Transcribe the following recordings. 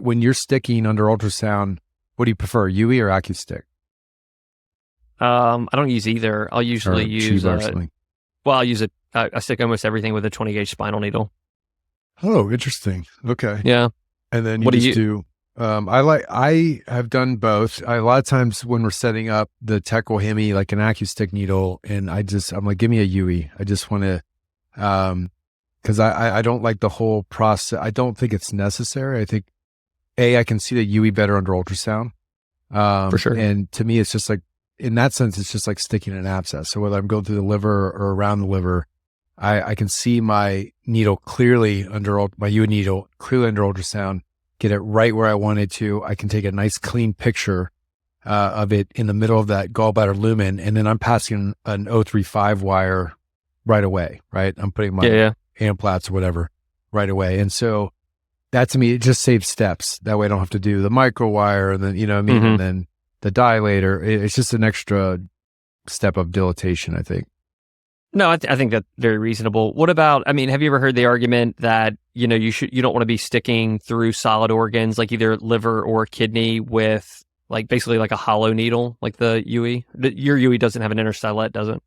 when you're sticking under ultrasound, what do you prefer, UE or AccuStick? I don't use either. I'll usually use I'll use I stick almost everything with a 20 gauge spinal needle. Oh, interesting. Okay. Yeah. And then you do I have done both. A lot of times when we're setting up, the tech will hand me like an AccuStick needle, and I'm like, give me a UE. I just want to, because I don't like the whole process. I don't think it's necessary. I think I can see the UE better under ultrasound. For sure. And to me, it's just like, in that sense, it's just like sticking an abscess. So whether I'm going through the liver or around the liver, I can see my needle clearly my UE needle clearly under ultrasound, get it right where I want it to. I can take a nice clean picture of it in the middle of that gallbladder lumen, and then I'm passing an 035 wire right away, right? I'm putting my implants or whatever right away. And so that, to me, it just saves steps. That way I don't have to do the micro wire and then, you know what I mean? Mm-hmm. And then the dilator. It's just an extra step of dilatation, I think. No, I think that's very reasonable. What about, I mean, have you ever heard the argument that, you know, you don't want to be sticking through solid organs, like either liver or kidney, with like basically like a hollow needle, like the UE? Your UE doesn't have an interstellate, does it?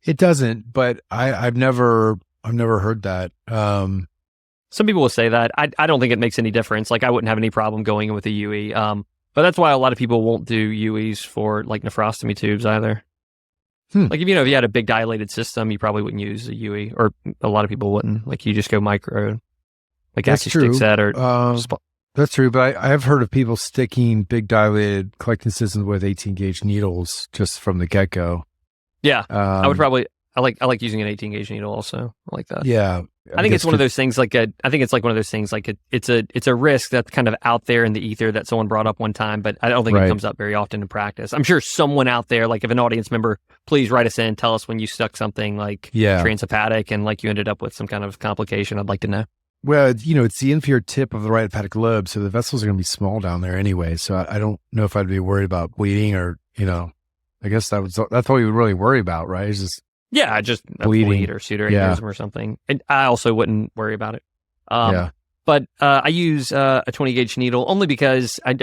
It doesn't, but I've never heard that. Some people will say that. I don't think it makes any difference. Like, I wouldn't have any problem going in with a UE. But that's why a lot of people won't do UEs for like nephrostomy tubes either. Like, if you had a big dilated system, you probably wouldn't use a UE, or a lot of people wouldn't. Like, you just go micro, like AccuStick said, or that's true. But I have heard of people sticking big dilated collecting systems with 18 gauge needles just from the get go. Yeah, I would probably. I like using an 18 gauge needle also. I like that. Yeah, I think it's one of those things. It's a risk that's kind of out there in the ether that someone brought up one time, but I don't think it comes up very often in practice. I'm sure someone out there, like if an audience member, please write us in, tell us when you stuck something like transhepatic and like you ended up with some kind of complication. I'd like to know. Well, it's the inferior tip of the right hepatic lobe, so the vessels are going to be small down there anyway. So I don't know if I'd be worried about bleeding, or I guess that's all you would really worry about, right? It's just just bleeding, bleed or pseudoaneurysm or something. And I also wouldn't worry about it. But I use a 20 gauge needle only because I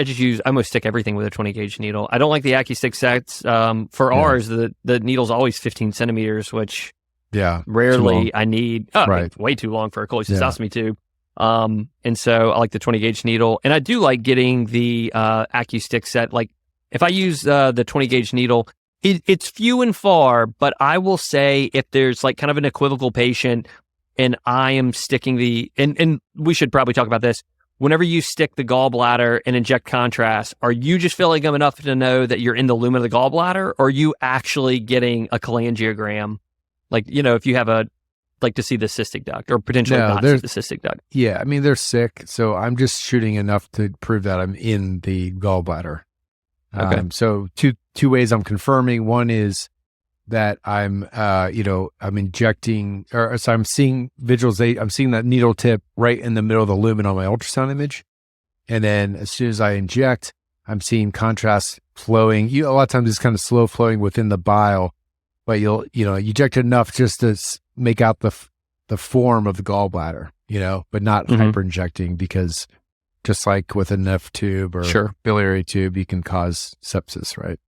almost stick everything with a 20 gauge needle. I don't like the AccuStick sets. For ours, the needle's always 15 centimeters, which rarely I need. It's way too long for a cholecystostomy tube. And so I like the 20 gauge needle. And I do like getting the AccuStick set. Like, if I use the 20 gauge needle, it's few and far, but I will say if there's like kind of an equivocal patient and I am sticking and we should probably talk about this. Whenever you stick the gallbladder and inject contrast, are you just filling them enough to know that you're in the lumen of the gallbladder, or are you actually getting a cholangiogram? Like, if you have to see the cystic duct, or potentially not see the cystic duct. Yeah, I mean, they're sick, so I'm just shooting enough to prove that I'm in the gallbladder. Okay. So two ways I'm confirming. One is that I'm injecting, so I'm seeing visualization. I'm seeing that needle tip right in the middle of the lumen on my ultrasound image. And then as soon as I inject, I'm seeing contrast flowing. A lot of times it's kind of slow flowing within the bile, but you'll inject enough just to make out the form of the gallbladder, but not hyper injecting, because just like with a neph tube or biliary tube, you can cause sepsis, right?